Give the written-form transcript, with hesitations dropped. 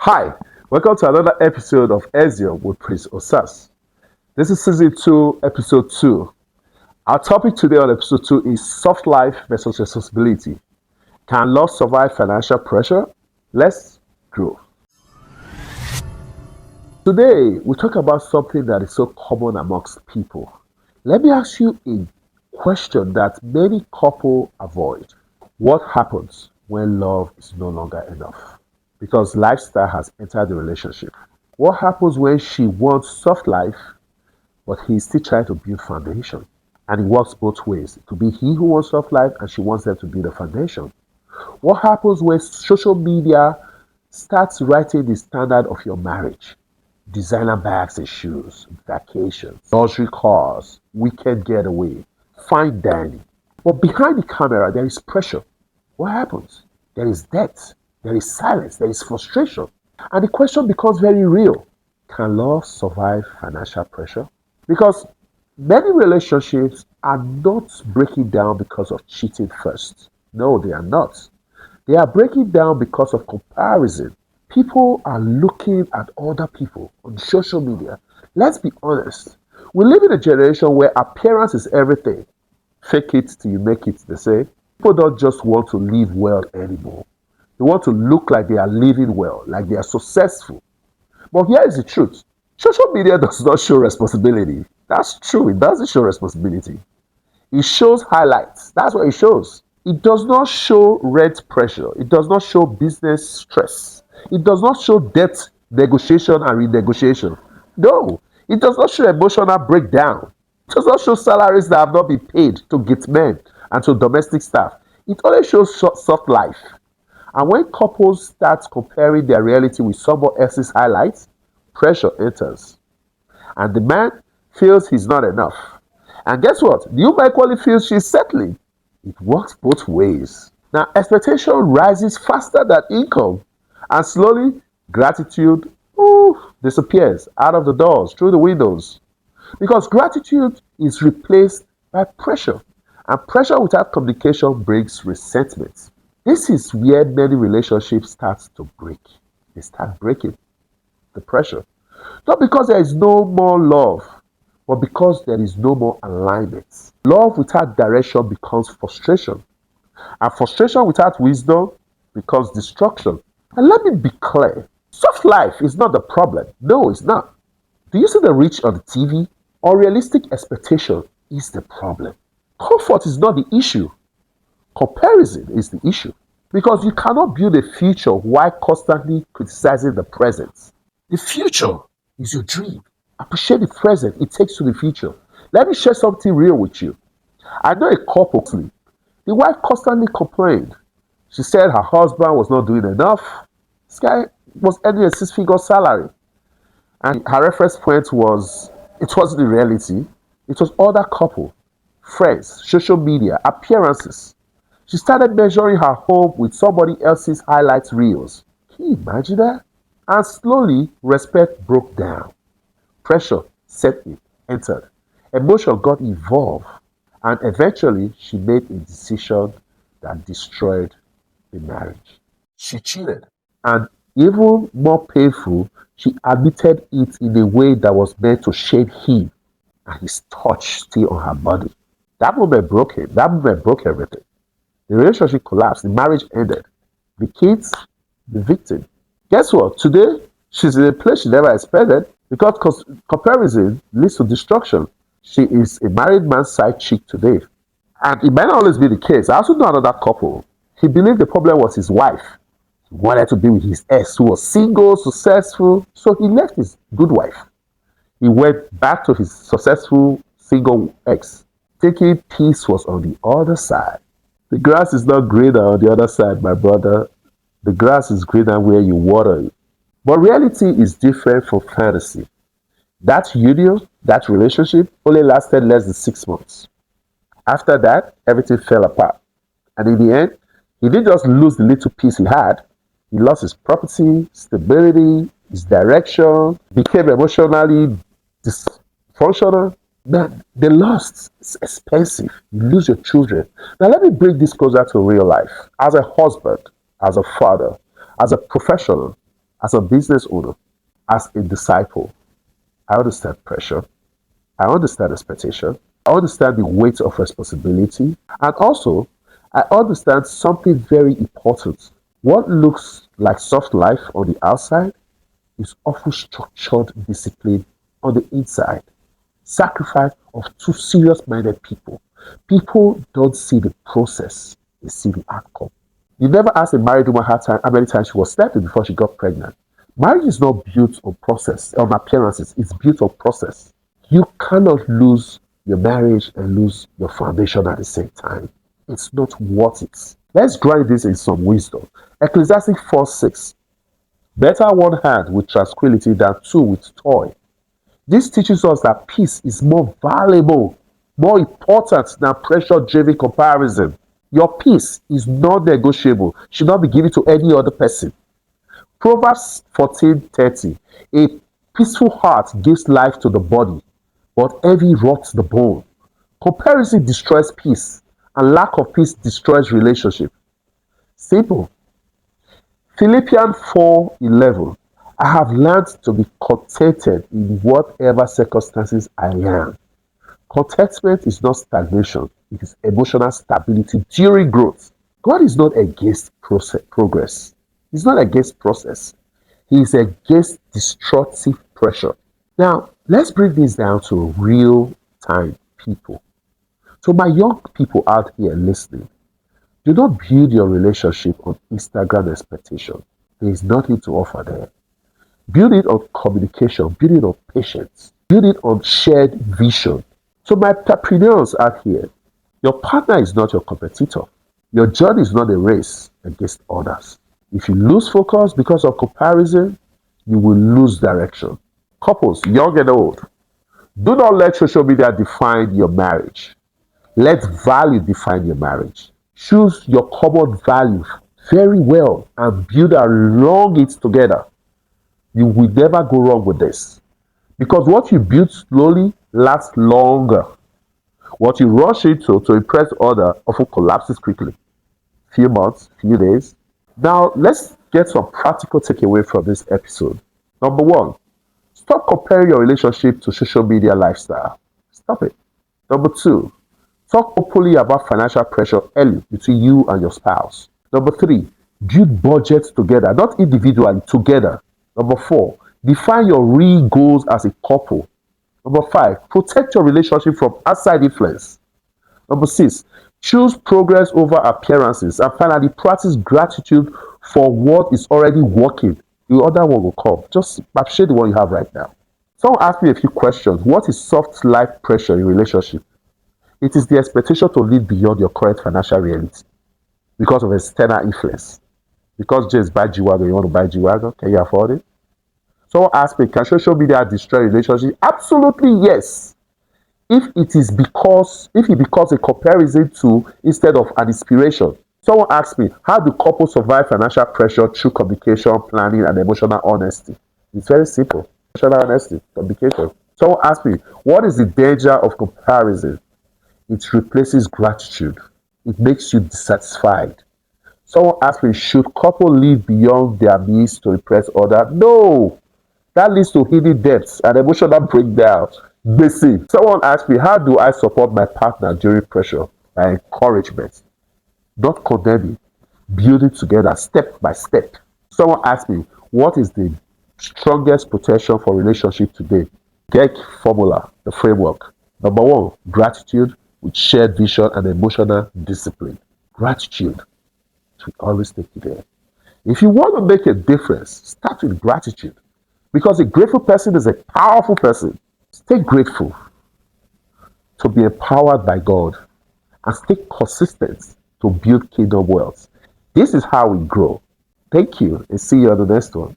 Hi, welcome to another episode of Ezio with Prince Osas. This is season 2, episode 2. Our topic today on episode 2 is soft life versus responsibility. Can love survive financial pressure? Let's grow. Today, we talk about something that is so common amongst people. Let me ask you a question that many couples avoid. What happens when love is no longer enough? Because lifestyle has entered the relationship. What happens when she wants soft life, but he's still trying to build foundation? And it works both ways. It could be he who wants soft life and she wants them to build a foundation. What happens when social media starts writing the standard of your marriage? Designer bags and shoes, vacations, luxury cars, weekend getaway, fine dining. But behind the camera, there is pressure. What happens? There is debt, there is silence, there is frustration. And the question becomes very real. Can love survive financial pressure? Because many relationships are not breaking down because of cheating first. No, they are not. They are breaking down because of comparison. People are looking at other people on social media. Let's be honest. We live in a generation where appearance is everything. Fake it till you make it, they say. People don't just want to live well anymore. They want to look like they are living well, like they are successful. But here is the truth. Social media does not show responsibility. That's true. It doesn't show responsibility. It shows highlights. That's what it shows. It does not show rent pressure. It does not show business stress. It does not show debt negotiation and renegotiation. No, it does not show emotional breakdown. It does not show salaries that have not been paid to gate men and to domestic staff. It only shows soft life. And when couples start comparing their reality with someone else's highlights, pressure enters. And the man feels he's not enough. And guess what? The woman equally feels she's settling. It works both ways. Now, expectation rises faster than income. And slowly, gratitude disappears out of the doors, through the windows. Because gratitude is replaced by pressure. And pressure without communication brings resentment. This is where many relationships start to break. They start breaking the pressure. Not because there is no more love, but because there is no more alignment. Love without direction becomes frustration. And frustration without wisdom becomes destruction. And let me be clear. Soft life is not the problem. No, it's not. Do you see the rich on the TV? Unrealistic expectation is the problem. Comfort is not the issue. Comparison is the issue. Because you cannot build a future while constantly criticizing the present. The future is your dream. Appreciate the present it takes to the future. Let me share something real with you. I know a couple. The wife constantly complained. She said her husband was not doing enough. This guy was earning a six-figure salary. And her reference point was, it wasn't the reality. It was other couple, friends, social media, appearances. She started measuring her home with somebody else's highlight reels. Can you imagine that? And slowly, respect broke down. Pressure set in, entered. Emotion got involved. And eventually, she made a decision that destroyed the marriage. She cheated. And even more painful, she admitted it in a way that was meant to shame him and his touch still on her body. That moment broke him. That moment broke everything. The relationship collapsed. The marriage ended. The kids, the victim. Guess what? Today, she's in a place she never expected because comparison leads to destruction. She is a married man's side chick today. And it might not always be the case. I also know another couple. He believed the problem was his wife. He wanted to be with his ex who was single, successful. So he left his good wife. He went back to his successful single ex, thinking peace was on the other side. The grass is not greener on the other side, my brother. The grass is greener where you water it. But reality is different from fantasy. That union, that relationship only lasted less than 6 months. After that, everything fell apart. And in the end, he didn't just lose the little piece he had, he lost his property, stability, his direction, became emotionally dysfunctional. Man, the loss is expensive. You lose your children. Now, let me bring this closer to real life. As a husband, as a father, as a professional, As a business owner, as a disciple, I understand pressure. I understand expectation. I understand the weight of responsibility. And also, I understand something very important. What looks like soft life on the outside is often structured discipline on the inside. Sacrifice of two serious minded people. People don't see the process, they see the outcome. You never ask a married woman how many times she was slept before she got pregnant. Marriage is not built on process, on appearances, it's built on process. You cannot lose your marriage and lose your foundation at the same time. It's not worth it. Let's grind this in some wisdom. Ecclesiastes 4:6. Better one hand with tranquility than two with toil. This teaches us that peace is more valuable, more important than pressure driven comparison. Your peace is not negotiable, should not be given to any other person. Proverbs 14:30. A peaceful heart gives life to the body, but envy rots the bone. Comparison destroys peace, and lack of peace destroys relationship. Simple. Philippians 4:11. I have learned to be contented in whatever circumstances I am. Contentment is not stagnation, it is emotional stability during growth. God is not against progress. He's not against process. He is against destructive pressure. Now, let's bring this down to real time people. So, my young people out here listening, do not build your relationship on Instagram expectation. There is nothing to offer there. Build it on communication, build it on patience, build it on shared vision. So, my entrepreneurs out here, your partner is not your competitor. Your journey is not a race against others. If you lose focus because of comparison, you will lose direction. Couples, young and old, do not let social media define your marriage. Let value define your marriage. Choose your common value very well and build along it together. You will never go wrong with this. Because what you build slowly lasts longer. What you rush into to impress others often collapses quickly. Few months, few days. Now, let's get some practical takeaway from this episode. Number one, stop comparing your relationship to social media lifestyle. Stop it. Number two, talk openly about financial pressure early between you and your spouse. Number three, build budgets together, not individually, together. Number four, define your real goals as a couple. Number five, protect your relationship from outside influence. Number six, choose progress over appearances. And finally, practice gratitude for what is already working. The other one will come. Just appreciate the one you have right now. Someone asked me a few questions. What is soft life pressure in relationship? It is the expectation to live beyond your current financial reality because of external influence. Because James buy G-Wagon, you want to buy G-Wagon? Can you afford it? Someone asked me, can social media destroy relationship? Absolutely yes. If it becomes a comparison tool instead of an inspiration. Someone asked me, how do couples survive financial pressure through communication, planning, and emotional honesty? It's very simple. Emotional honesty, communication. Someone asked me, what is the danger of comparison? It replaces gratitude. It makes you dissatisfied. Someone asked me, should couples live beyond their means to impress others? No. That leads to hidden debts and emotional breakdown. Basic. Someone asked me, how do I support my partner during pressure? By encouragement, not condemning, building together step by step. Someone asked me, what is the strongest potential for relationship today? GEG formula, the framework. Number one, gratitude with shared vision and emotional discipline. Gratitude will always take you there. If you want to make a difference, start with gratitude. Because a grateful person is a powerful person. Stay grateful to be empowered by God and stay consistent to build kingdom wealth. This is how we grow. Thank you and see you on the next one.